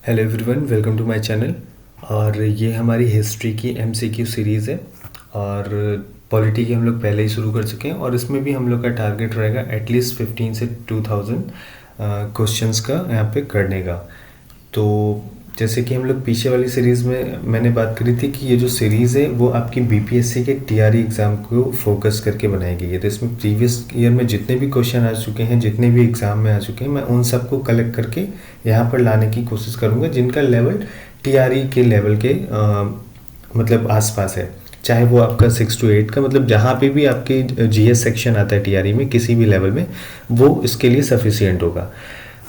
Hello everyone, welcome to my channel. और ये हमारी हिस्ट्री की एमसीक्यू सीरीज़ है और पॉलिटी की हम लोग पहले ही शुरू कर चुके हैं और इसमें भी हम लोग का टारगेट रहेगा एटलीस्ट 15 से 2000 क्वेश्चंस का यहाँ पे करने का। तो जैसे कि हम लोग पीछे वाली सीरीज़ में मैंने बात करी थी कि ये जो सीरीज़ है वो आपकी बीपीएससी के टीआरई एग्ज़ाम को फोकस करके बनाई गई है। तो इसमें प्रीवियस ईयर में जितने भी क्वेश्चन आ चुके हैं, जितने भी एग्ज़ाम में आ चुके हैं, मैं उन सबको कलेक्ट करके यहाँ पर लाने की कोशिश करूँगा जिनका लेवल टीआरई के लेवल के मतलब आसपास है। चाहे वो आपका 6 to 8 का, मतलब जहाँ पे भी आपके जीएस सेक्शन आता है टीआरई में किसी भी लेवल में, वो इसके लिए सफिशियंट होगा।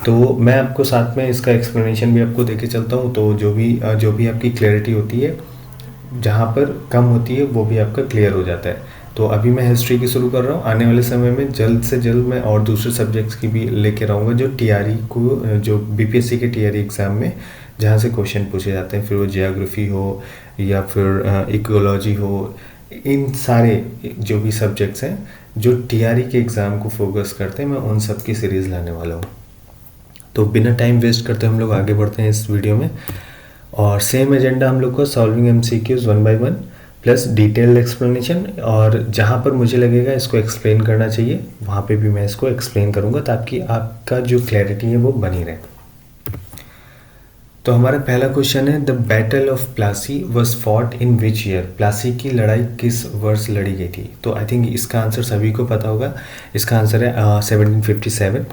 तो मैं आपको साथ में इसका एक्सप्लेनेशन भी आपको देके चलता हूँ। तो जो भी आपकी क्लैरिटी होती है, जहाँ पर कम होती है, वो भी आपका क्लियर हो जाता है। तो अभी मैं हिस्ट्री की शुरू कर रहा हूँ। आने वाले समय में जल्द से जल्द मैं और दूसरे सब्जेक्ट्स की भी लेके रहूँगा जो टीआरई को, जो बीपीएससी के टीआरई एग्ज़ाम में जहाँ से क्वेश्चन पूछे जाते हैं, फिर वो जियोग्राफी हो या फिर इकोलॉजी हो, इन सारे जो भी सब्जेक्ट्स हैं जो टीआरई के एग्ज़ाम को फोकस करते हैं, मैं उन सब की सीरीज़ लाने वाला हूँ। तो बिना टाइम वेस्ट करते हम लोग आगे बढ़ते हैं इस वीडियो में। और सेम एजेंडा हम लोग को solving MCQs 1 by 1 plus detailed explanation, और जहाँ पर मुझे लगेगा इसको एक्सप्लेन करना चाहिए वहाँ पे भी मैं इसको एक्सप्लेन करूँगा ताकि आपका जो क्लैरिटी है वो बनी रहे। तो हमारा पहला क्वेश्चन है, the battle of Plassey was fought in which year? Plassey की लड़ाई किस वर्ष लड़ी गई थी? तो आई थिंक इसका आंसर सभी को पता होगा। इसका आंसर है 1757।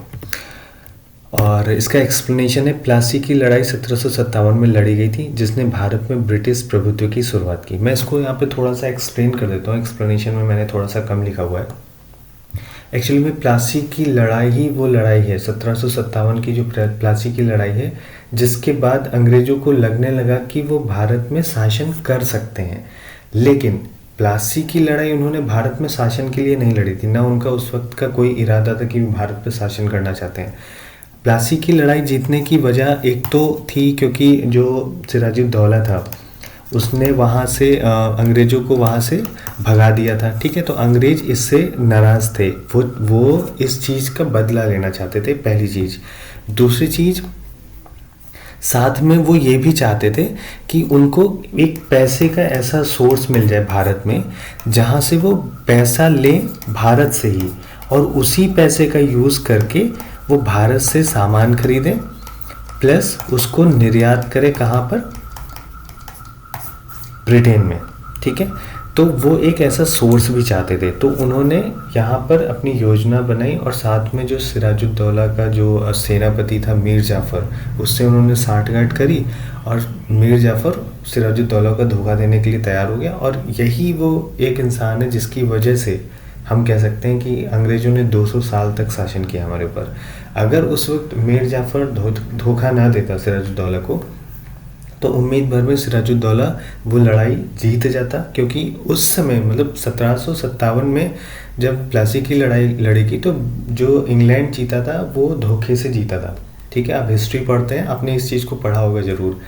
और इसका एक्सप्लेनेशन है, प्लासी की लड़ाई 1757 में लड़ी गई थी जिसने भारत में ब्रिटिश प्रभुत्व की शुरुआत की। मैं इसको यहाँ पे थोड़ा सा एक्सप्लेन कर देता हूँ। एक्सप्लेनेशन में मैंने थोड़ा सा कम लिखा हुआ है। एक्चुअली में प्लासी की लड़ाई ही वो लड़ाई है 1757 की, जो प्लासी की लड़ाई है, जिसके बाद अंग्रेज़ों को लगने लगा कि वो भारत में शासन कर सकते हैं। लेकिन प्लासी की लड़ाई उन्होंने भारत में शासन के लिए नहीं लड़ी थी, ना उनका उस वक्त का कोई इरादा था कि वो भारत पर शासन करना चाहते हैं। प्लासी की लड़ाई जीतने की वजह एक तो थी क्योंकि जो सिराजुद्दौला था उसने वहाँ से अंग्रेज़ों को वहाँ से भगा दिया था। ठीक है, तो अंग्रेज़ इससे नाराज़ थे, वो इस चीज़ का बदला लेना चाहते थे, पहली चीज़। दूसरी चीज़, साथ में वो ये भी चाहते थे कि उनको एक पैसे का ऐसा सोर्स मिल जाए भारत में जहाँ से वो पैसा लें भारत से ही, और उसी पैसे का यूज़ करके वो भारत से सामान खरीदें प्लस उसको निर्यात करें। कहाँ पर? ब्रिटेन में। ठीक है, तो वो एक ऐसा सोर्स भी चाहते थे। तो उन्होंने यहाँ पर अपनी योजना बनाई और साथ में जो सिराजुद्दौला का जो सेनापति था मीर जाफ़र, उससे उन्होंने साठगांठ करी और मीर जाफ़र सिराजुद्दौला का धोखा देने के लिए तैयार हो गया। और यही वो एक इंसान है जिसकी वजह से हम कह सकते हैं कि अंग्रेज़ों ने 200 साल तक शासन किया हमारे ऊपर। अगर उस वक्त मीर जाफ़र धोखा ना देता सिराजुद्दौला को, तो उम्मीद भर में सिराजुद्दौला वो लड़ाई जीत जाता, क्योंकि उस समय मतलब 1757 में जब प्लासी की लड़ाई लड़ी की तो जो इंग्लैंड जीता था वो धोखे से जीता था। ठीक है, आप हिस्ट्री पढ़ते हैं, आपने इस चीज़ को पढ़ा होगा ज़रूर।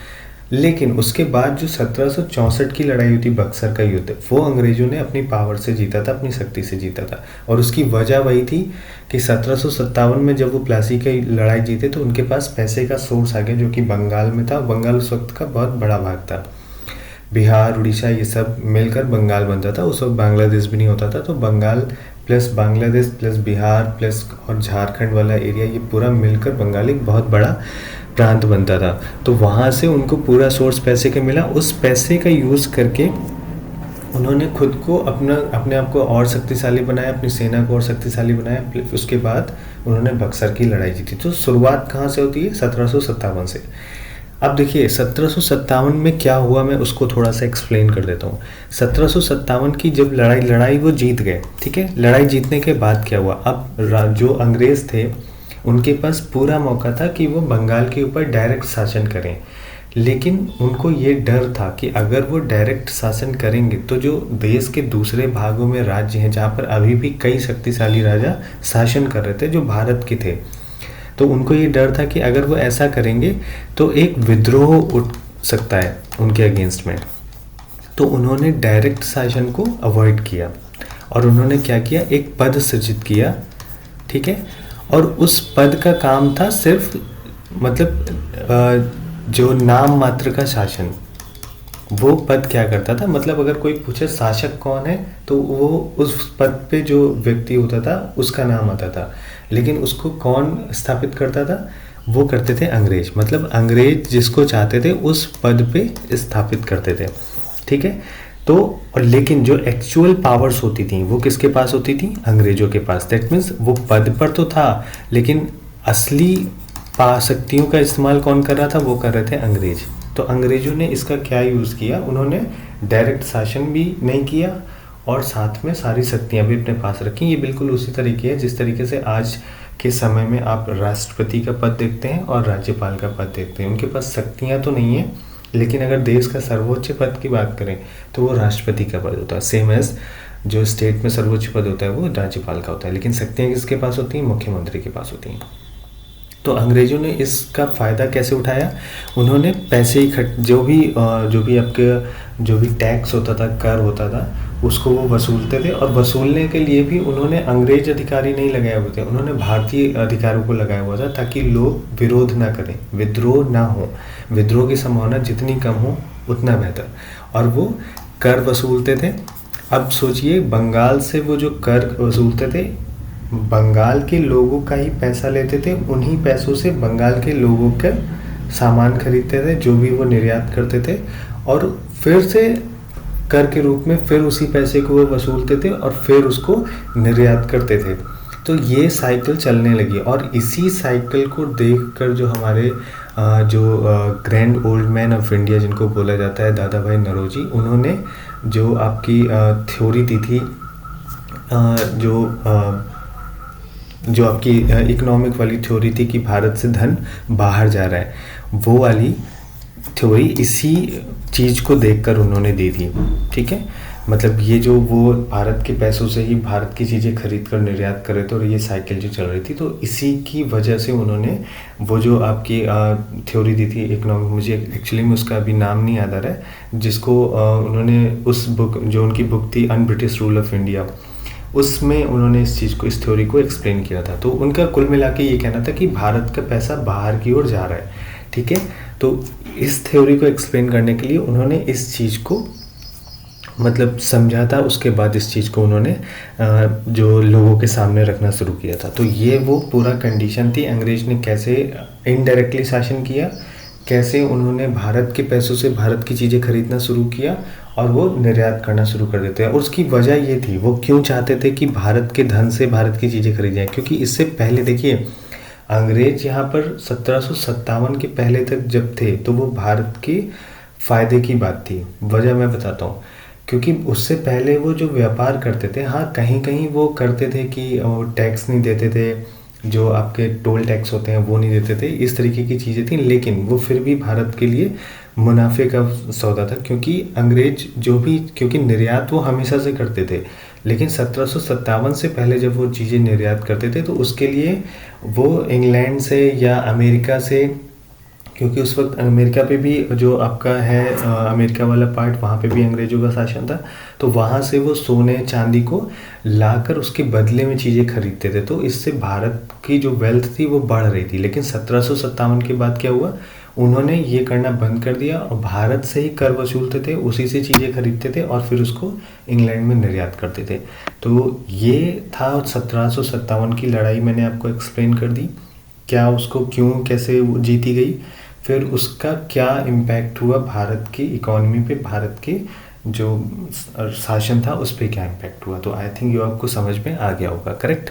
लेकिन उसके बाद जो 1764 की लड़ाई हुई थी, बक्सर का युद्ध, वो अंग्रेज़ों ने अपनी पावर से जीता था, अपनी शक्ति से जीता था। और उसकी वजह वही थी कि 1757 में जब वो प्लासी की लड़ाई जीते तो उनके पास पैसे का सोर्स आ गया जो कि बंगाल में था। बंगाल उस वक्त का बहुत बड़ा भाग था, बिहार, उड़ीसा, ये सब मिलकर बंगाल बनता था। उस वक्त बांग्लादेश भी नहीं होता था, तो Bengal plus Bangladesh plus Bihar plus और झारखंड वाला एरिया, ये पूरा मिलकर बंगाल एक बहुत बड़ा प्रांत बनता था। तो वहाँ से उनको पूरा सोर्स पैसे का मिला। उस पैसे का यूज़ करके उन्होंने खुद को अपने आप को और शक्तिशाली बनाया, अपनी सेना को और शक्तिशाली बनाया। उसके बाद उन्होंने बक्सर की लड़ाई जीती। तो शुरुआत कहाँ से होती है? 1757 से। अब देखिए 1757 में क्या हुआ, मैं उसको थोड़ा सा एक्सप्लेन कर देता हूँ। 1757 की जब लड़ाई वो जीत गए। ठीक है, लड़ाई जीतने के बाद क्या हुआ, अब जो अंग्रेज़ थे उनके पास पूरा मौका था कि वो बंगाल के ऊपर डायरेक्ट शासन करें। लेकिन उनको ये डर था कि अगर वो डायरेक्ट शासन करेंगे तो जो देश के दूसरे भागों में राज्य हैं जहाँ पर अभी भी कई शक्तिशाली राजा शासन कर रहे थे जो भारत के थे, तो उनको ये डर था कि अगर वो ऐसा करेंगे तो एक विद्रोह उठ सकता है उनके अगेंस्ट में। तो उन्होंने डायरेक्ट शासन को अवॉइड किया और उन्होंने क्या किया, एक पद सृजित किया। ठीक है, और उस पद का काम था सिर्फ मतलब जो नाम मात्र का शासन, वो पद क्या करता था, मतलब अगर कोई पूछे शासक कौन है तो वो उस पद पे जो व्यक्ति होता था उसका नाम आता था, लेकिन उसको कौन स्थापित करता था, वो करते थे अंग्रेज। मतलब अंग्रेज जिसको चाहते थे उस पद पे स्थापित करते थे, ठीक है। तो और लेकिन जो एक्चुअल पावर्स होती थी वो किसके पास होती थी, अंग्रेजों के पास। दैट मीन्स वो पद पर तो था लेकिन असली शक्तियों का इस्तेमाल कौन कर रहा था, वो कर रहे थे अंग्रेज। तो अंग्रेजों ने इसका क्या यूज़ किया, उन्होंने डायरेक्ट शासन भी नहीं किया और साथ में सारी शक्तियां भी अपने पास रखी। ये बिल्कुल उसी तरीके है जिस तरीके से आज के समय में आप राष्ट्रपति का पद देखते हैं और राज्यपाल का पद देखते हैं। उनके पास शक्तियां तो नहीं है, लेकिन अगर देश का सर्वोच्च पद की बात करें तो वो राष्ट्रपति का पद होता है। सेम एज जो स्टेट में सर्वोच्च पद होता है वो राज्यपाल का होता है, लेकिन शक्तियाँ किसके पास होती हैं, मुख्यमंत्री के पास होती हैं। तो अंग्रेजों ने इसका फ़ायदा कैसे उठाया, उन्होंने पैसे जो भी आपके जो भी टैक्स होता था, कर होता था, उसको वो वसूलते थे। और वसूलने के लिए भी उन्होंने अंग्रेज अधिकारी नहीं लगाए हुए थे, उन्होंने भारतीय अधिकारियों को लगाया हुआ था ताकि लोग विरोध ना करें, विद्रोह ना हो, विद्रोह की संभावना जितनी कम हो उतना बेहतर। और वो कर वसूलते थे। अब सोचिए, बंगाल से वो जो कर वसूलते थे, बंगाल के लोगों का ही पैसा लेते थे, उन्हीं पैसों से बंगाल के लोगों के सामान खरीदते थे जो भी वो निर्यात करते थे, और फिर से कर के रूप में फिर उसी पैसे को वो वसूलते थे और फिर उसको निर्यात करते थे। तो ये साइकिल चलने लगी और इसी साइकिल को देखकर जो हमारे grand old man of India जिनको बोला जाता है, दादा भाई नौरोजी, उन्होंने जो आपकी थ्योरी दी थी, जो आपकी इकोनॉमिक वाली थ्योरी थी कि भारत से धन बाहर जा रहा है, वो वाली थ्योरी इसी चीज़ को देखकर उन्होंने दी थी, ठीक है। मतलब ये जो वो भारत के पैसों से ही भारत की चीज़ें खरीद कर निर्यात कर रहे थे और ये साइकिल जो चल रही थी, तो इसी की वजह से उन्होंने वो जो आपकी थ्योरी दी थी इकोनॉमिक, मुझे एक्चुअली में उसका अभी नाम नहीं याद आ रहा है, जिसको उन्होंने उस बुक, जो उनकी बुक थी un British rule of India, उसमें उन्होंने इस चीज़ को, इस थ्योरी को एक्सप्लेन किया था। तो उनका कुल मिला के ये कहना था कि भारत का पैसा बाहर की ओर जा रहा है, ठीक है। तो इस थ्योरी को एक्सप्लेन करने के लिए उन्होंने इस चीज़ को मतलब समझा था, उसके बाद इस चीज़ को उन्होंने जो लोगों के सामने रखना शुरू किया था। तो ये वो पूरा कंडीशन थी, अंग्रेज ने कैसे इनडायरेक्टली शासन किया, कैसे उन्होंने भारत के पैसों से भारत की चीज़ें खरीदना शुरू किया और वो निर्यात करना शुरू कर देते हैं। और उसकी वजह ये थी, वो क्यों चाहते थे कि भारत के धन से भारत की चीज़ें खरीदी जाए, क्योंकि इससे पहले देखिए अंग्रेज यहाँ पर 1757 के पहले तक जब थे तो वो भारत के फ़ायदे की बात थी। वजह मैं बताता हूँ, क्योंकि उससे पहले वो जो व्यापार करते थे, हाँ कहीं कहीं वो करते थे कि टैक्स नहीं देते थे, जो आपके टोल टैक्स होते हैं वो नहीं देते थे, इस तरीके की चीज़ें थी, लेकिन वो फिर भी भारत के लिए मुनाफे का सौदा था। क्योंकि अंग्रेज जो भी, क्योंकि निर्यात वो हमेशा से करते थे, लेकिन 1757 से पहले जब वो चीज़ें निर्यात करते थे तो उसके लिए वो इंग्लैंड से या अमेरिका से, क्योंकि उस वक्त अमेरिका पे भी जो आपका है अमेरिका वाला पार्ट, वहाँ पे भी अंग्रेज़ों का शासन था, तो वहाँ से वो सोने चांदी को लाकर उसके बदले में चीज़ें खरीदते थे। तो इससे भारत की जो वेल्थ थी वो बढ़ रही थी। लेकिन 1757 के बाद क्या हुआ, उन्होंने ये करना बंद कर दिया और भारत से ही कर वसूलते थे, उसी से चीज़ें खरीदते थे और फिर उसको इंग्लैंड में निर्यात करते थे। तो ये था 1757 की लड़ाई, मैंने आपको एक्सप्लेन कर दी क्या उसको क्यों कैसे वो जीती गई, फिर उसका क्या इम्पैक्ट हुआ भारत की इकोनॉमी पे, भारत के जो शासन था उस पर क्या इम्पैक्ट हुआ। तो आई थिंक ये आपको समझ में आ गया होगा, करेक्ट।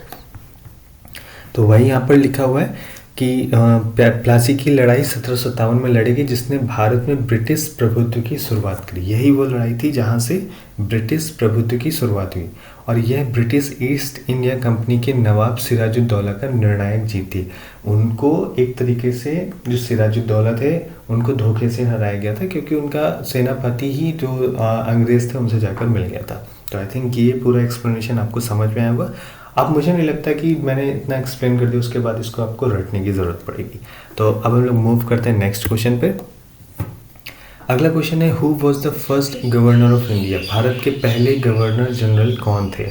तो वही यहाँ पर लिखा हुआ है कि प्लासी की लड़ाई 1757 में लड़ी गई, जिसने भारत में ब्रिटिश प्रभुत्व की शुरुआत करी। यही वो लड़ाई थी जहाँ से ब्रिटिश प्रभुत्व की शुरुआत हुई, और यह ब्रिटिश ईस्ट इंडिया कंपनी के नवाब सिराजुद्दौला का निर्णायक जीत थी। उनको एक तरीके से, जो सिराजुद्दौला थे, उनको धोखे से हराया गया था, क्योंकि उनका सेनापति ही जो अंग्रेज़ थे उनसे जाकर मिल गया था। तो आई थिंक ये पूरा एक्सप्लेनेशन आपको समझ में आया होगा। अब मुझे नहीं लगता कि मैंने इतना एक्सप्लेन कर दिया उसके बाद इसको आपको रटने की ज़रूरत पड़ेगी। तो अब हम लोग मूव करते हैं नेक्स्ट क्वेश्चन पे। अगला क्वेश्चन है, who was the first governor of India. Bharat के पहले गवर्नर जनरल कौन थे।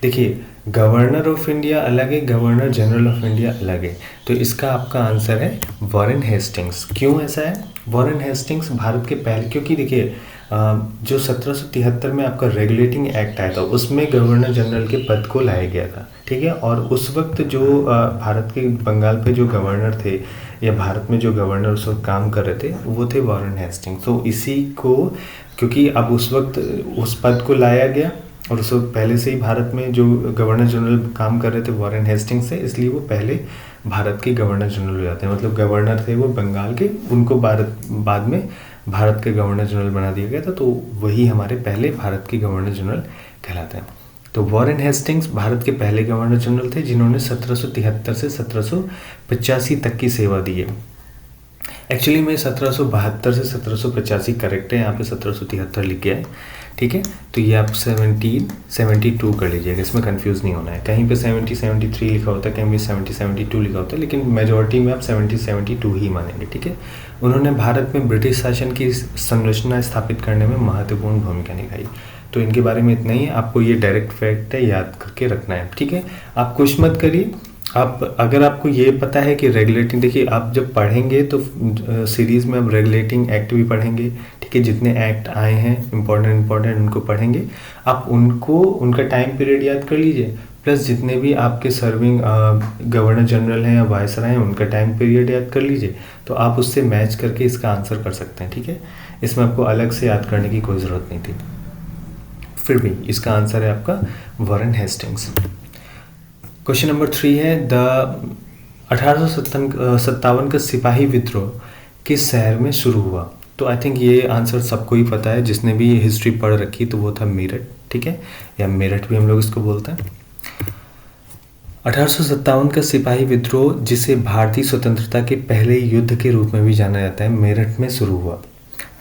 देखिए, गवर्नर ऑफ इंडिया अलग है, गवर्नर जनरल ऑफ इंडिया अलग है। तो इसका आपका आंसर है वॉरेन हेस्टिंग्स। क्यों ऐसा है, वॉरेन हेस्टिंग्स भारत के पहले, क्योंकि देखिए जो 1773 में आपका रेगुलेटिंग एक्ट आया था उसमें गवर्नर जनरल के पद को लाया गया था, ठीक है। और उस वक्त जो भारत के बंगाल पे जो गवर्नर थे या भारत में जो गवर्नर उस वक्त काम कर रहे थे वो थे वॉरेन हेस्टिंग्स। तो इसी को, क्योंकि अब उस वक्त उस पद को लाया गया और उस वक्त पहले से ही भारत में जो गवर्नर जनरल काम कर रहे थे वॉरेन हेस्टिंग्स से, इसलिए वो पहले भारत के गवर्नर जनरल हो जाते हैं। मतलब गवर्नर थे वो बंगाल के, उनको बाद में भारत के गवर्नर जनरल बना दिया गया था, तो वही हमारे पहले भारत के गवर्नर जनरल कहलाते हैं। तो वॉरेन हेस्टिंग्स भारत के पहले गवर्नर जनरल थे जिन्होंने 1773 से 1785 तक की सेवा दी है। एक्चुअली में 1772 से 1785 करेक्ट है, यहाँ पे 1773 लिख गया है, ठीक है। तो ये आप 1772 कर लीजिएगा, इसमें कंफ्यूज नहीं होना है। कहीं पे 1773 लिखा होता है, कहीं भी 1772 लिखा होता है, लेकिन मेजॉरिटी में आप 1772 ही मानेंगे, ठीक है। उन्होंने भारत में ब्रिटिश शासन की संरचना स्थापित करने में महत्वपूर्ण भूमिका निभाई। तो इनके बारे में इतना ही है, आपको ये डायरेक्ट फैक्ट है, याद करके रखना है, ठीक है। आप कुछ मत करिए। आप अगर आपको ये पता है कि रेगुलेटिंग, देखिए आप जब पढ़ेंगे तो सीरीज़ में आप रेगुलेटिंग एक्ट भी पढ़ेंगे, ठीक है। जितने एक्ट आए हैं इम्पोर्टेंट उनको पढ़ेंगे, आप उनका टाइम पीरियड याद कर लीजिए, प्लस जितने भी आपके सर्विंग गवर्नर जनरल हैं या वायसराय हैं उनका टाइम पीरियड याद कर लीजिए, तो आप उससे मैच करके इसका आंसर कर सकते हैं, ठीक है। इसमें आपको अलग से याद करने की कोई ज़रूरत नहीं थी। फिर भी इसका आंसर है आपका वॉरेन हेस्टिंग्स। क्वेश्चन नंबर 3 है, द 1857 का सिपाही विद्रोह किस शहर में शुरू हुआ? तो आई थिंक ये आंसर सबको ही पता है, जिसने भी हिस्ट्री पढ़ रखी, तो वो था मेरठ, ठीक है, या मेरठ भी हम लोग इसको बोलते हैं। 1857 का सिपाही विद्रोह, जिसे भारतीय स्वतंत्रता के पहले युद्ध के रूप में भी जाना जाता है, मेरठ में शुरू हुआ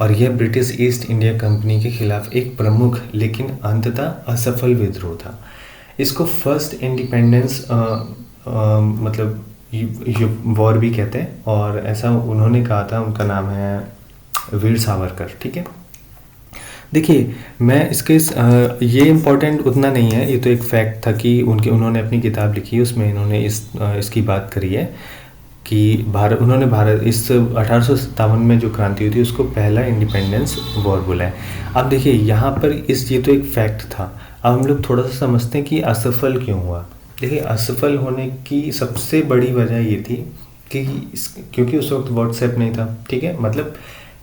और यह ब्रिटिश ईस्ट इंडिया कंपनी के खिलाफ एक प्रमुख लेकिन अंततः असफल विद्रोह था। इसको फर्स्ट इंडिपेंडेंस मतलब वॉर भी कहते हैं, और ऐसा उन्होंने कहा था, उनका नाम है वीर सावरकर, ठीक है। देखिए मैं ये इम्पोर्टेंट उतना नहीं है, ये तो एक फैक्ट था कि उन्होंने अपनी किताब लिखी है, उसमें इन्होंने इसकी बात करी है कि उन्होंने भारत इस 1857 में जो क्रांति हुई थी उसको पहला इंडिपेंडेंस वॉर बोला है। अब देखिए यहाँ पर ये तो एक फैक्ट था, अब हम लोग थोड़ा सा समझते हैं कि असफल क्यों हुआ। देखिए असफल होने की सबसे बड़ी वजह ये थी कि क्योंकि उस वक्त व्हाट्सएप नहीं था, ठीक है। मतलब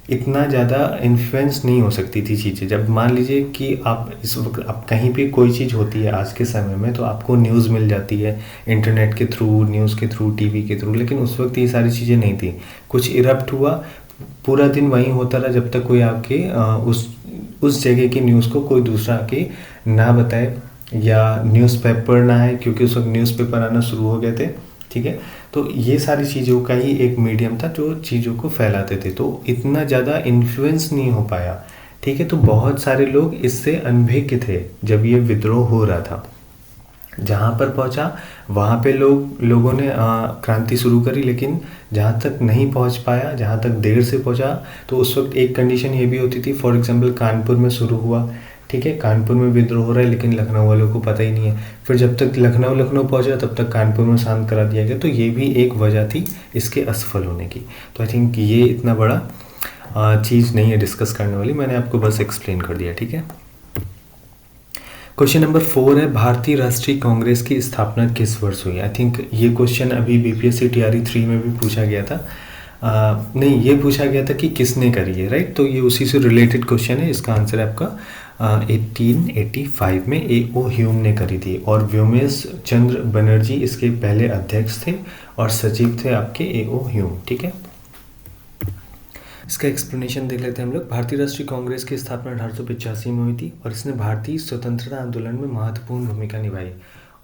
इतना ज़्यादा इन्फ्लुएंस नहीं हो सकती थी चीज़ें। जब मान लीजिए कि आप इस वक्त आप कहीं पे कोई चीज़ होती है आज के समय में, तो आपको न्यूज़ मिल जाती है इंटरनेट के थ्रू, न्यूज़ के थ्रू, टीवी के थ्रू, लेकिन उस वक्त ये सारी चीज़ें नहीं थी। कुछ इरप्ट हुआ, पूरा दिन वहीं होता रहा जब तक कोई आपके उस जगह की न्यूज़ को कोई दूसरा आके ना बताए या न्यूज़पेपर ना आए, क्योंकि उस वक्त न्यूज़पेपर आना शुरू हो गए थे, ठीक है। तो ये सारी चीज़ों का ही एक मीडियम था जो चीज़ों को फैलाते थे, तो इतना ज़्यादा इन्फ्लुएंस नहीं हो पाया, ठीक है। तो बहुत सारे लोग इससे अनभिज्ञ थे जब ये विद्रोह हो रहा था। जहाँ पर पहुँचा वहाँ पे लोगों ने क्रांति शुरू करी, लेकिन जहाँ तक नहीं पहुँच पाया, जहाँ तक देर से पहुँचा, तो उस वक्त एक कंडीशन ये भी होती थी, फॉर एग्जांपल कानपुर में शुरू हुआ, ठीक है, कानपुर में विद्रोह हो रहा है, लेकिन लखनऊ वालों को पता ही नहीं है। फिर जब तक लखनऊ पहुंचा तब तक कानपुर में शांत करा दिया गया, तो ये भी एक वजह थी इसके असफल होने की। तो आई थिंक ये इतना बड़ा चीज़ नहीं है डिस्कस करने वाली, मैंने आपको बस एक्सप्लेन कर दिया, ठीक है। क्वेश्चन नंबर 4 है, भारतीय राष्ट्रीय कांग्रेस की स्थापना किस वर्ष हुई? आई थिंक ये क्वेश्चन अभी BPSC TRE 3 में भी पूछा गया था। नहीं, ये पूछा गया था कि किसने करी है, राइट। तो ये उसी से रिलेटेड क्वेश्चन है। इसका आंसर है आपका 1885 में A.O. ह्यूम ने करी थी, और व्योमेश चंद्र बनर्जी इसके पहले अध्यक्ष थे और सचिव थे आपके A.O. ह्यूम, ठीक है। इसका एक्सप्लेनेशन देख लेते हैं हम लोग। भारतीय राष्ट्रीय कांग्रेस की स्थापना 1885 में हुई थी और इसने भारतीय स्वतंत्रता आंदोलन में महत्वपूर्ण भूमिका निभाई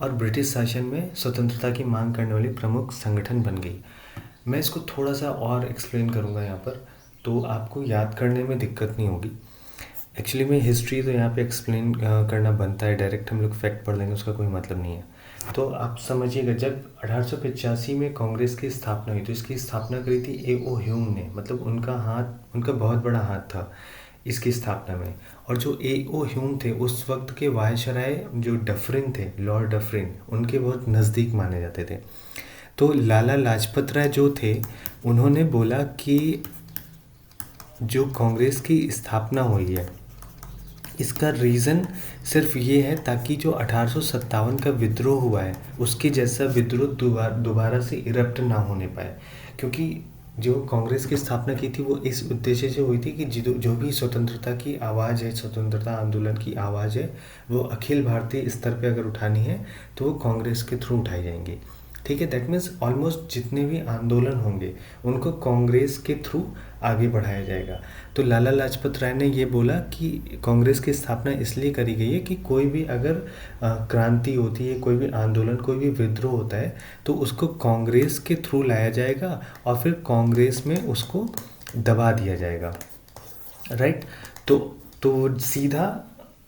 और ब्रिटिश शासन में स्वतंत्रता की मांग करने वाली प्रमुख संगठन बन गई। मैं इसको थोड़ा सा और एक्सप्लेन करूँगा यहाँ पर, तो आपको याद करने में दिक्कत नहीं होगी। एक्चुअली में हिस्ट्री तो यहाँ पे एक्सप्लेन करना बनता है, डायरेक्ट हम लोग फैक्ट पढ़ लेंगे उसका कोई मतलब नहीं है। तो आप समझिएगा, जब 1885 में कांग्रेस की स्थापना हुई तो इसकी स्थापना करी थी A.O. ह्यूम ने, मतलब उनका बहुत बड़ा हाथ था इसकी स्थापना में। और जो A.O. ह्यूम थे उस वक्त के वायसराय जो डफरिन थे, लॉर्ड डफरिन, उनके बहुत नज़दीक माने जाते थे। तो लाला लाजपत राय जो थे उन्होंने बोला कि जो कांग्रेस की स्थापना हुई है, इसका रीज़न सिर्फ ये है ताकि जो 1857 का विद्रोह हुआ है उसके जैसा विद्रोह दोबारा से इरप्ट ना होने पाए। क्योंकि जो कांग्रेस की स्थापना की थी वो इस उद्देश्य से हुई थी कि जो भी स्वतंत्रता की आवाज़ है, स्वतंत्रता आंदोलन की आवाज़ है, वो अखिल भारतीय स्तर पे अगर उठानी है तो वो कांग्रेस के थ्रू उठाई जाएंगी। ठीक है, दैट मीन्स ऑलमोस्ट जितने भी आंदोलन होंगे उनको कांग्रेस के थ्रू आगे बढ़ाया जाएगा। तो लाला लाजपत राय ने ये बोला कि कांग्रेस की स्थापना इसलिए करी गई है कि कोई भी अगर क्रांति होती है, कोई भी आंदोलन, कोई भी विद्रोह होता है तो उसको कांग्रेस के थ्रू लाया जाएगा और फिर कांग्रेस में उसको दबा दिया जाएगा। राइट, तो सीधा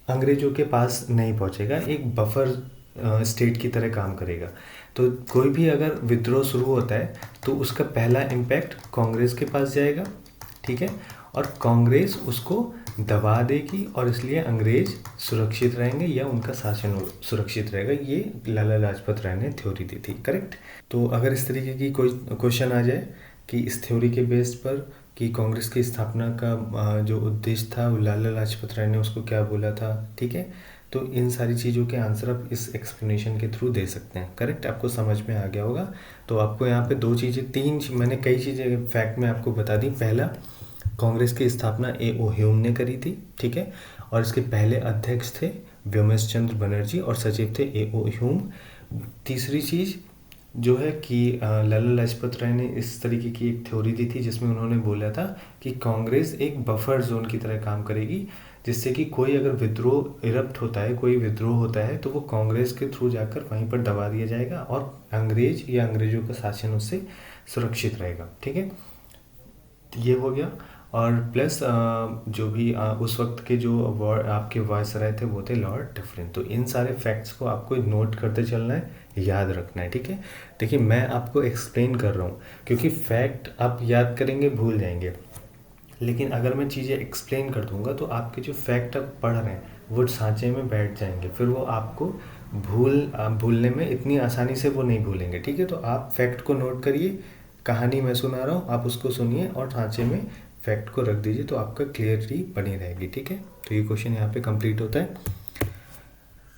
अंग्रेजों के पास नहीं पहुंचेगा, एक बफर स्टेट की तरह काम करेगा। तो कोई भी अगर विद्रोह शुरू होता है तो उसका पहला इम्पैक्ट कांग्रेस के पास जाएगा। ठीक है, और कांग्रेस उसको दबा देगी और इसलिए अंग्रेज सुरक्षित रहेंगे या उनका शासन सुरक्षित रहेगा। ये लाला लाजपत राय ने थ्योरी दी थी। करेक्ट। तो अगर इस तरीके की कोई क्वेश्चन आ जाए कि इस थ्योरी के बेस पर कि कांग्रेस की स्थापना का जो उद्देश्य था वो लाला लाजपत राय ने उसको क्या बोला था, ठीक है, तो इन सारी चीज़ों के आंसर आप इस एक्सप्लेनेशन के थ्रू दे सकते हैं। करेक्ट, आपको समझ में आ गया होगा। तो आपको यहाँ पे मैंने कई चीज़ें फैक्ट में आपको बता दी। पहला, कांग्रेस की स्थापना A.O. ह्यूम ने करी थी। ठीक है, और इसके पहले अध्यक्ष थे व्योमेश चंद्र बनर्जी और सचिव थे A.O. ह्यूम। तीसरी चीज़ जो है कि लाला लाजपत राय ने इस तरीके की एक थ्योरी दी थी जिसमें उन्होंने बोला था कि कांग्रेस एक बफर जोन की तरह काम करेगी, जिससे कि कोई अगर विद्रोह इरप्ट होता है, कोई विद्रोह होता है तो वो कांग्रेस के थ्रू जाकर वहीं पर दबा दिया जाएगा और अंग्रेज या अंग्रेजों का शासन उससे सुरक्षित रहेगा। ठीक है, ये हो गया। और प्लस जो भी उस वक्त के जो आपके वायसराय थे वो थे लॉर्ड डफरिन। तो इन सारे फैक्ट्स को आपको नोट करते चलना है, याद रखना है। ठीक है, देखिए मैं आपको एक्सप्लेन कर रहा हूँ क्योंकि फैक्ट आप याद करेंगे भूल जाएंगे, लेकिन अगर मैं चीज़ें एक्सप्लेन कर दूंगा तो आपके जो फैक्ट आप पढ़ रहे हैं वो सांचे में बैठ जाएंगे, फिर वो आपको भूलने में इतनी आसानी से वो नहीं भूलेंगे। ठीक है, तो आप फैक्ट को नोट करिए, कहानी मैं सुना रहा हूँ आप उसको सुनिए और सांचे में फैक्ट को रख दीजिए, तो आपका क्लियरिटी बनी रहेगी। ठीक है, तो ये क्वेश्चन यहाँ पे कंप्लीट होता है।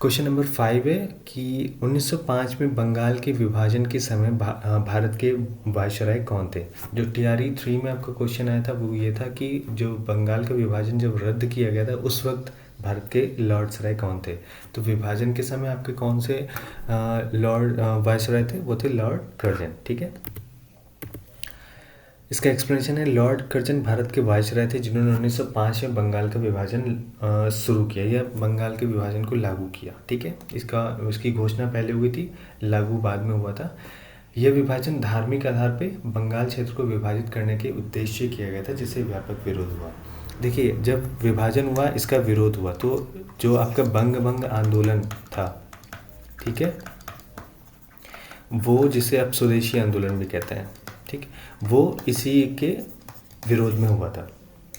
क्वेश्चन नंबर 5 है कि 1905 में बंगाल के विभाजन के समय भारत के वायसराय कौन थे। जो TRE 3 में आपका क्वेश्चन आया था वो ये था कि जो बंगाल का विभाजन जब रद्द किया गया था उस वक्त भारत के लॉर्ड सराय कौन थे। तो विभाजन के समय आपके कौन से लॉर्ड वायसराय थे, वो थे लॉर्ड कर्जन। ठीक है, इसका एक्सप्लेनेशन है, लॉर्ड कर्जन भारत के वायसराय थे जिन्होंने 1905 में बंगाल का विभाजन शुरू किया या बंगाल के विभाजन को लागू किया। ठीक है, इसकी घोषणा पहले हुई थी, लागू बाद में हुआ था। यह विभाजन धार्मिक आधार पे बंगाल क्षेत्र को विभाजित करने के उद्देश्य से किया गया था, जिससे व्यापक विरोध हुआ। देखिए जब विभाजन हुआ इसका विरोध हुआ, तो जो आपका बंग आंदोलन था, ठीक है, वो जिसे आप स्वदेशी आंदोलन भी कहते हैं, ठीक, वो इसी के विरोध में हुआ था,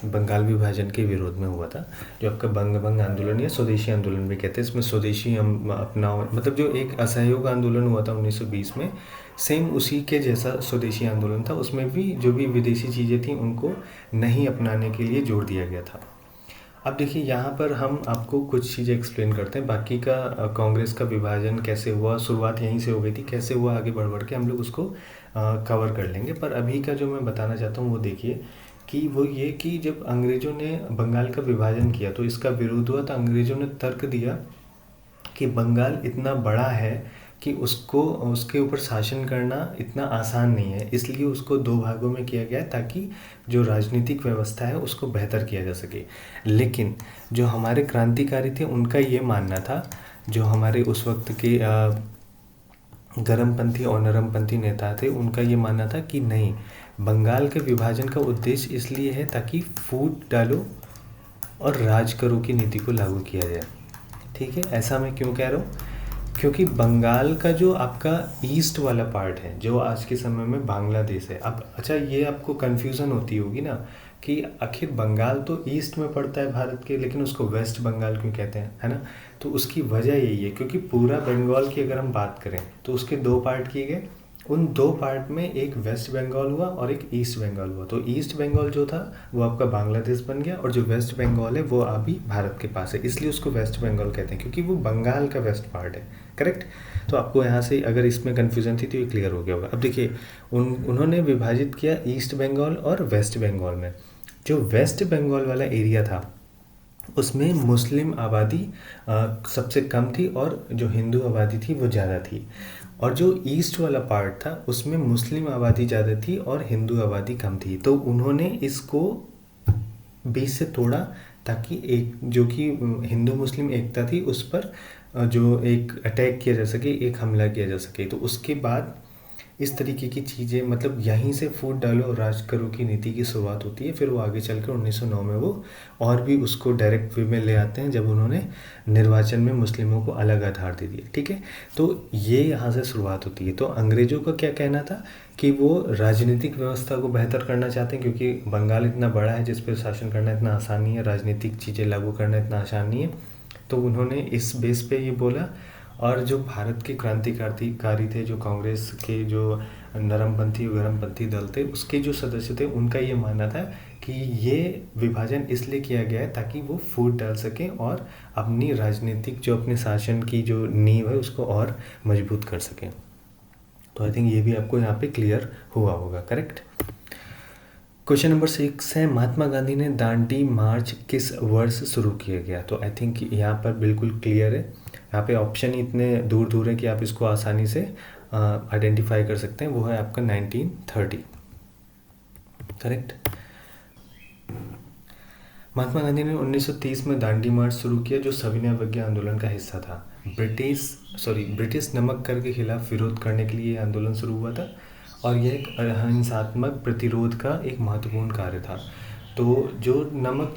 बंगाल विभाजन के विरोध में हुआ था। जो आपका बंग आंदोलन या स्वदेशी आंदोलन भी कहते हैं, इसमें स्वदेशी हम अपनाओ, मतलब जो एक असहयोग आंदोलन हुआ था 1920 में, सेम उसी के जैसा स्वदेशी आंदोलन था। उसमें भी जो भी विदेशी चीज़ें थी उनको नहीं अपनाने के लिए जोर दिया गया था। अब देखिए यहाँ पर हम आपको कुछ चीज़ें एक्सप्लेन करते हैं। बाकी का कांग्रेस का विभाजन कैसे हुआ, शुरुआत यहीं से हो गई थी, कैसे हुआ आगे बढ़ के हम लोग उसको कवर कर लेंगे। पर अभी का जो मैं बताना चाहता हूँ वो देखिए कि वो ये कि जब अंग्रेज़ों ने बंगाल का विभाजन किया तो इसका विरोध हुआ, तो अंग्रेज़ों ने तर्क दिया कि बंगाल इतना बड़ा है कि उसके ऊपर शासन करना इतना आसान नहीं है, इसलिए उसको 2 भागों में किया गया ताकि जो राजनीतिक व्यवस्था है उसको बेहतर किया जा सके। लेकिन जो हमारे क्रांतिकारी थे उनका ये मानना था, जो हमारे उस वक्त के गर्मपंथी और नरमपंथी नेता थे, उनका ये मानना था कि नहीं, बंगाल के विभाजन का उद्देश्य इसलिए है ताकि फूट डालो और राज करो की नीति को लागू किया जाए। ठीक है, ऐसा मैं क्यों कह रहा हूँ, क्योंकि बंगाल का जो आपका ईस्ट वाला पार्ट है, जो आज के समय में बांग्लादेश है। अब अच्छा, ये आपको कन्फ्यूज़न होती होगी ना कि आखिर बंगाल तो ईस्ट में पड़ता है भारत के, लेकिन उसको वेस्ट बंगाल क्यों कहते हैं, है ना। तो उसकी वजह यही है क्योंकि पूरा बंगाल की अगर हम बात करें तो उसके 2 पार्ट किए गए, उन दो पार्ट में एक वेस्ट बंगाल हुआ और एक ईस्ट बंगाल हुआ। तो ईस्ट बंगाल जो था वो आपका बांग्लादेश बन गया, और जो वेस्ट बंगाल है वो अभी भारत के पास है, इसलिए उसको वेस्ट बंगाल कहते हैं, क्योंकि वो बंगाल का वेस्ट पार्ट है। करेक्ट। तो आपको यहाँ से अगर इसमें कन्फ्यूजन थी तो ये क्लियर हो गया होगा। अब देखिए, उन्होंने विभाजित किया ईस्ट बंगाल और वेस्ट बंगाल में। जो वेस्ट बंगाल वाला एरिया था उसमें मुस्लिम आबादी सबसे कम थी और जो हिंदू आबादी थी वो ज़्यादा थी। और जो ईस्ट वाला पार्ट था उसमें मुस्लिम आबादी ज़्यादा थी और हिंदू आबादी कम थी। तो उन्होंने इसको बीच से तोड़ा, ताकि एक जो कि हिंदू मुस्लिम एकता थी उस पर जो एक अटैक किया जा सके, एक हमला किया जा सके। तो उसके बाद इस तरीके की चीज़ें, मतलब यहीं से फूट डालो और राज करो की नीति की शुरुआत होती है। फिर वो आगे चलकर 1909 में वो और भी उसको डायरेक्ट वे में ले आते हैं, जब उन्होंने निर्वाचन में मुस्लिमों को अलग आधार दे दिया। ठीक है, तो ये यहाँ से शुरुआत होती है। तो अंग्रेज़ों का क्या कहना था कि वो राजनीतिक व्यवस्था को बेहतर करना चाहते हैं, क्योंकि बंगाल इतना बड़ा है जिस पर शासन करना इतना आसान नहीं है, राजनीतिक चीज़ें लागू करना इतना आसान नहीं है। तो उन्होंने इस बेस पे ये बोला। और जो भारत के क्रांतिकारी थे, जो कांग्रेस के जो नरमपंथी गरमपंथी दल थे, उसके जो सदस्य थे, उनका ये मानना था कि ये विभाजन इसलिए किया गया है ताकि वो फूट डाल सकें और अपनी राजनीतिक जो अपने शासन की जो नींव है उसको और मजबूत कर सकें। तो आई थिंक ये भी आपको यहाँ पे क्लियर हुआ होगा। करेक्ट। क्वेश्चन नंबर 6 है, महात्मा गांधी ने दांडी मार्च किस वर्ष शुरू किया गया? तो आई थिंक यहाँ पर बिल्कुल क्लियर है। यहाँ पे ऑप्शन ही इतने दूर दूर है कि आप इसको आसानी से आइडेंटिफाई कर सकते हैं। वो है आपका 1930। करेक्ट। महात्मा गांधी ने 1930 में दांडी मार्च शुरू किया, जो सविनय अवज्ञा आंदोलन का हिस्सा था। ब्रिटिश नमक कर के खिलाफ विरोध करने के लिए ये आंदोलन शुरू हुआ था, और यह एक अहिंसात्मक प्रतिरोध का एक महत्वपूर्ण कार्य था। तो जो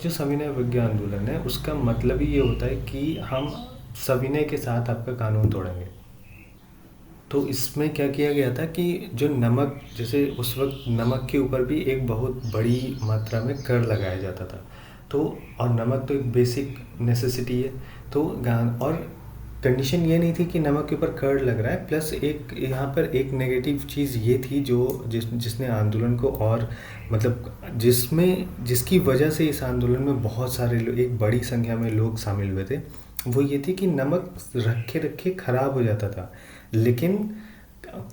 जो सविनय अवज्ञा आंदोलन है, उसका मतलब ही ये होता है कि हम सविनय के साथ आपका कानून तोड़ेंगे। तो इसमें क्या किया गया था कि जो नमक, जैसे उस वक्त नमक के ऊपर भी एक बहुत बड़ी मात्रा में कर लगाया जाता था। तो और नमक तो एक बेसिक नेसेसिटी है। तो और कंडीशन ये नहीं थी कि नमक के ऊपर कर लग रहा है, प्लस एक यहाँ पर एक नेगेटिव चीज़ ये थी जिसने आंदोलन को और मतलब जिसकी वजह से इस आंदोलन में बहुत सारे लोग, एक बड़ी संख्या में लोग शामिल हुए थे, वो ये थी कि नमक रखे रखे ख़राब हो जाता था। लेकिन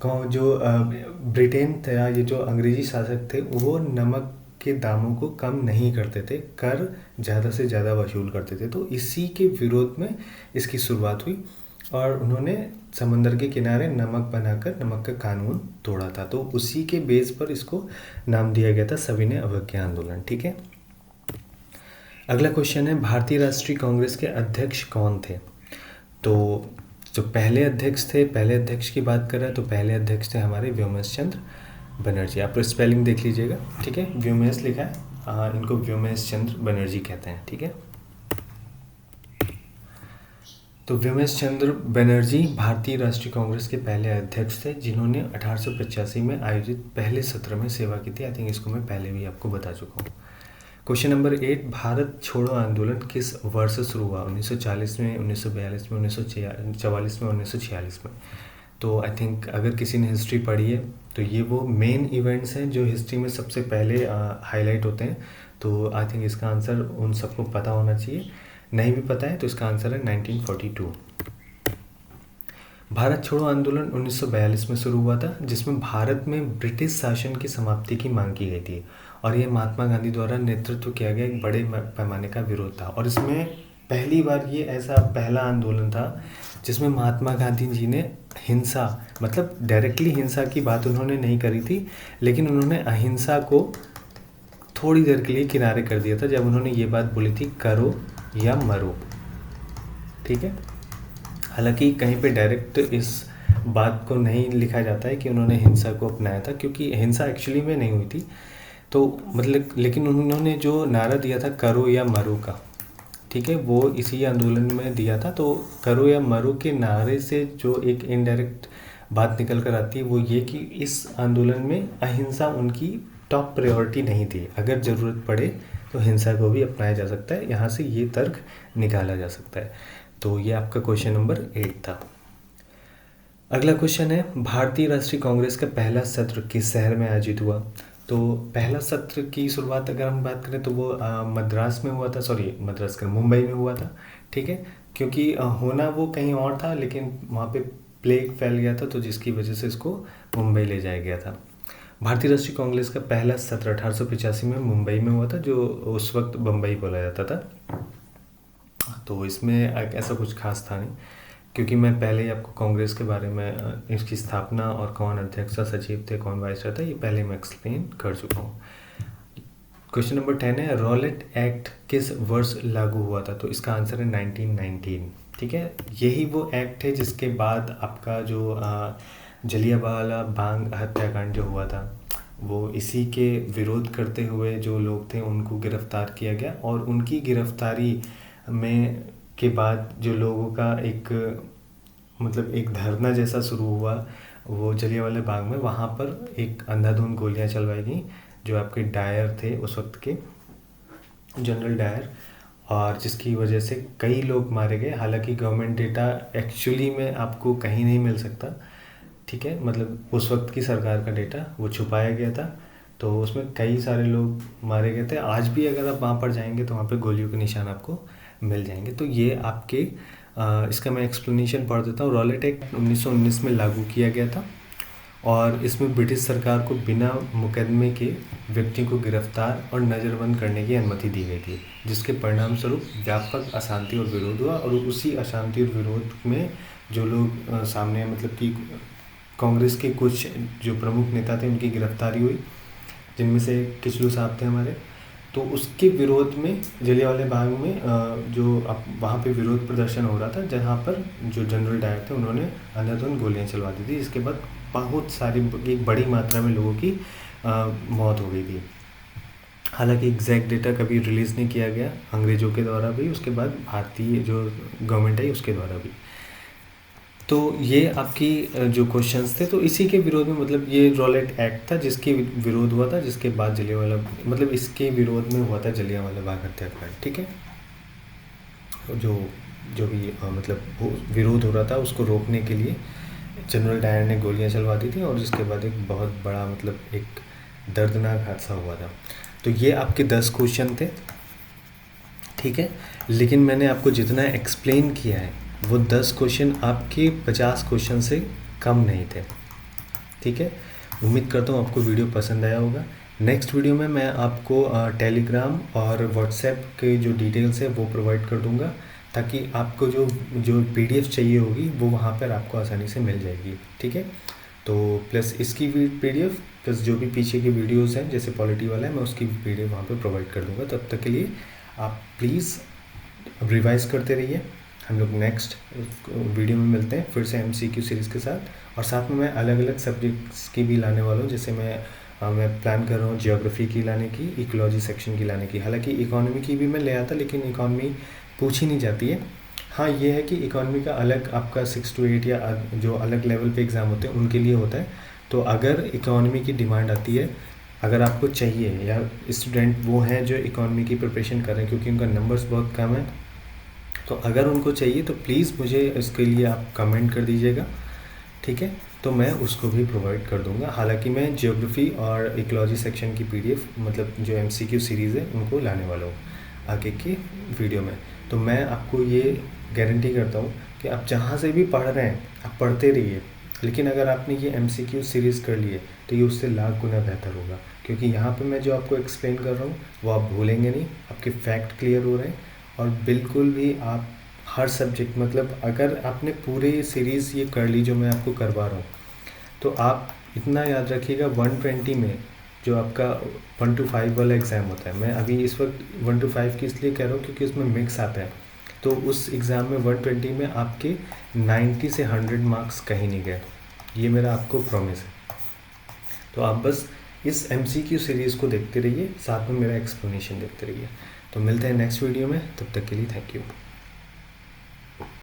जो ब्रिटेन था, ये जो अंग्रेज़ी शासक थे, वो नमक के दामों को कम नहीं करते थे, कर ज़्यादा से ज़्यादा वसूल करते थे। तो इसी के विरोध में इसकी शुरुआत हुई, और उन्होंने समंदर के किनारे नमक बनाकर नमक का कानून तोड़ा था। तो उसी के बेस पर इसको नाम दिया गया था सविनय अवज्ञा आंदोलन। ठीक है। अगला क्वेश्चन है, भारतीय राष्ट्रीय कांग्रेस के अध्यक्ष कौन थे? तो जो पहले अध्यक्ष की बात कर रहे हैं, तो पहले अध्यक्ष थे हमारे व्योमेश चंद्र बनर्जी। आप स्पेलिंग देख लीजिएगा। ठीक है, व्योमेश लिखा है, इनको व्योमेश चंद्र बनर्जी कहते हैं। ठीक है, तो व्योमेश चंद्र बनर्जी भारतीय राष्ट्रीय कांग्रेस के पहले अध्यक्ष थे, जिन्होंने 1885 में आयोजित पहले सत्र में सेवा की थी। आई थिंक इसको मैं पहले भी आपको बता चुका हूँ। क्वेश्चन नंबर 8, भारत छोड़ो आंदोलन किस वर्ष शुरू हुआ? 1940 में, 1942 में, 1944 में, 1946 में। तो आई थिंक अगर किसी ने हिस्ट्री पढ़ी है तो ये वो मेन इवेंट्स हैं जो हिस्ट्री में सबसे पहले हाईलाइट होते हैं। तो आई थिंक इसका आंसर उन सबको पता होना चाहिए। नहीं भी पता है तो इसका आंसर है 1942। भारत छोड़ो आंदोलन 1942 में शुरू हुआ था, जिसमें भारत में ब्रिटिश शासन की समाप्ति की मांग की गई थी, और ये महात्मा गांधी द्वारा नेतृत्व किया गया एक बड़े पैमाने का विरोध था। और इसमें पहली बार ये ऐसा पहला आंदोलन था जिसमें महात्मा गांधी जी ने हिंसा, मतलब डायरेक्टली हिंसा की बात उन्होंने नहीं करी थी, लेकिन उन्होंने अहिंसा को थोड़ी देर के लिए किनारे कर दिया था, जब उन्होंने ये बात बोली थी, करो या मरो। ठीक है, हालांकि कहीं पे डायरेक्ट इस बात को नहीं लिखा जाता है कि उन्होंने हिंसा को अपनाया था, क्योंकि हिंसा एक्चुअली में नहीं हुई थी। तो मतलब लेकिन उन्होंने जो नारा दिया था करो या मरो का, ठीक है, वो इसी आंदोलन में दिया था। तो करो या मरो के नारे से जो एक इनडायरेक्ट बात निकल कर आती है वो ये कि इस आंदोलन में अहिंसा उनकी टॉप प्रायोरिटी नहीं थी। अगर ज़रूरत पड़े तो हिंसा को भी अपनाया जा सकता है, यहाँ से ये तर्क निकाला जा सकता है। तो ये आपका क्वेश्चन नंबर 8 था। अगला क्वेश्चन है, भारतीय राष्ट्रीय कांग्रेस का पहला सत्र किस शहर में आयोजित हुआ? तो पहला सत्र की शुरुआत अगर हम बात करें तो वो मद्रास में हुआ था, सॉरी मद्रास कर मुंबई में हुआ था, ठीक है। क्योंकि होना वो कहीं और था, लेकिन वहाँ पे प्लेग फैल गया था, तो जिसकी वजह से इसको मुंबई ले जाया गया था। भारतीय राष्ट्रीय कांग्रेस का पहला सत्र 1885 में मुंबई में हुआ था, जो उस वक्त बम्बई बोला जाता था। तो इसमें ऐसा कुछ खास था नहीं, क्योंकि मैं पहले ही आपको कांग्रेस के बारे में, इसकी स्थापना और कौन अध्यक्ष सचिव थे, कौन वाइस था, ये पहले मैं एक्सप्लेन कर चुका हूँ। क्वेश्चन नंबर 10 है, रॉलेट एक्ट किस वर्ष लागू हुआ था? तो इसका आंसर है 1919, ठीक है। यही वो एक्ट है जिसके बाद आपका जो जलियांवाला बाग हत्याकांड जो हुआ था, वो इसी के विरोध करते हुए जो लोग थे उनको गिरफ्तार किया गया, और उनकी गिरफ्तारी में के बाद जो लोगों का एक मतलब एक धरना जैसा शुरू हुआ वो जलियांवाला बाग में, वहाँ पर एक अंधाधुंध गोलियां चलवाई गई जो आपके डायर थे उस वक्त के, जनरल डायर, और जिसकी वजह से कई लोग मारे गए। हालांकि गवर्नमेंट डेटा एक्चुअली में आपको कहीं नहीं मिल सकता, ठीक है, मतलब उस वक्त की सरकार का डेटा वो छुपाया गया था, तो उसमें कई सारे लोग मारे गए थे। आज भी अगर आप वहाँ पर जाएंगे तो वहाँ पे गोलियों के निशान आपको मिल जाएंगे। तो ये आपके इसका मैं एक्सप्लेनेशन पढ़ देता हूँ। रॉलेट एक्ट 1919 में लागू किया गया था, और इसमें ब्रिटिश सरकार को बिना मुकदमे के व्यक्तियों को गिरफ्तार और नज़रबंद करने की अनुमति दी गई थी, जिसके परिणाम स्वरूप व्यापक अशांति और विरोध हुआ। और उसी अशांति और विरोध में जो लोग सामने, मतलब कि कांग्रेस के कुछ जो प्रमुख नेता थे उनकी गिरफ्तारी हुई, जिनमें से किचलू साहब थे हमारे। तो उसके विरोध में जलियांवाला बाग में जो वहाँ पे विरोध प्रदर्शन हो रहा था, जहाँ पर जो जनरल डायर थे उन्होंने अंधाधुंध गोलियाँ चलवा दी थी, जिसके बाद बहुत सारी एक बड़ी मात्रा में लोगों की मौत हो गई थी। हालांकि एग्जैक्ट डेटा कभी रिलीज़ नहीं किया गया, अंग्रेज़ों के द्वारा भी, उसके बाद भारतीय जो गवर्नमेंट है उसके द्वारा भी। तो ये आपकी जो क्वेश्चंस थे, तो इसी के विरोध में, मतलब ये रॉलेट एक्ट था जिसके विरोध हुआ था, जिसके बाद जलियांवाला, मतलब इसके विरोध में हुआ था जलियांवाला बाग हत्याकांड, ठीक है। जो जो भी मतलब विरोध हो रहा था उसको रोकने के लिए जनरल डायर ने गोलियां चलवा दी थी, और जिसके बाद एक बहुत बड़ा, मतलब एक दर्दनाक हादसा हुआ था। तो ये आपके 10 क्वेश्चन थे, ठीक है। लेकिन मैंने आपको जितना एक्सप्लेन किया है वो 10 क्वेश्चन आपके 50 क्वेश्चन से कम नहीं थे, ठीक है। उम्मीद करता हूँ आपको वीडियो पसंद आया होगा। नेक्स्ट वीडियो में मैं आपको टेलीग्राम और व्हाट्सएप के जो डिटेल्स है वो प्रोवाइड कर दूँगा, ताकि आपको जो जो पीडीएफ चाहिए होगी वो वहाँ पर आपको आसानी से मिल जाएगी, ठीक है। तो प्लस इसकी पीडीएफ प्लस जो भी पीछे की वीडियोस हैं जैसे पॉलिटी वाला है, मैं उसकी पीडीएफ वहाँ पे प्रोवाइड कर दूँगा। तब तक के लिए आप प्लीज़ रिवाइज करते रहिए। हम लोग नेक्स्ट वीडियो में मिलते हैं फिर से एमसीक्यू सीरीज़ के साथ, और साथ में मैं अलग अलग सब्जेक्ट्स की भी लाने वाला हूँ। जैसे मैं प्लान कर रहा हूँ जियोग्राफी की लाने की, इकोलॉजी सेक्शन की लाने की। हालांकि इकोनॉमी की भी मैं ले आता, लेकिन इकोनॉमी पूछी नहीं जाती है। हाँ, ये है कि इकोनॉमी का अलग आपका 6 to 8 या जो अलग लेवल पे एग्ज़ाम होते हैं उनके लिए होता है। तो अगर इकोनॉमी की डिमांड आती है, अगर आपको चाहिए, या स्टूडेंट वो हैं जो इकोनॉमी की प्रिपरेशन कर रहे हैं क्योंकि उनका नंबर्स बहुत कम है, तो अगर उनको चाहिए तो प्लीज़ मुझे इसके लिए आप कमेंट कर दीजिएगा, ठीक है। तो मैं उसको भी प्रोवाइड कर दूंगा। हालांकि मैं जियोग्राफी और इकोलॉजी सेक्शन की पीडीएफ, मतलब जो एमसीक्यू सीरीज़ है उनको लाने वाला हूँ आगे की वीडियो में। तो मैं आपको ये गारंटी करता हूँ कि आप जहाँ से भी पढ़ रहे हैं आप पढ़ते रहिए, लेकिन अगर आपने ये एमसीक्यू सीरीज़ कर लिए तो ये उससे लाख गुना बेहतर होगा, क्योंकि यहाँ पे मैं जो आपको एक्सप्लेन कर रहा हूँ वो आप भूलेंगे नहीं, आपके फैक्ट क्लियर हो रहे हैं। और बिल्कुल भी आप हर सब्जेक्ट, मतलब अगर आपने पूरे सीरीज़ ये कर ली जो मैं आपको करवा रहा हूँ, तो आप इतना याद रखिएगा 120 में जो आपका 1 to 5 वाला एग्ज़ाम होता है, मैं अभी इस वक्त 1 to 5 की इसलिए कह रहा हूँ क्योंकि उसमें मिक्स आता है, तो उस एग्ज़ाम में 120 में आपके 90 से 100 मार्क्स कहीं नहीं गए, ये मेरा आपको प्रॉमिस है। तो आप बस इस एमसीक्यू सीरीज़ को देखते रहिए, साथ में मेरा एक्सप्लेनेशन देखते रहिए। तो मिलते हैं नेक्स्ट वीडियो में, तब तक के लिए थैंक यू।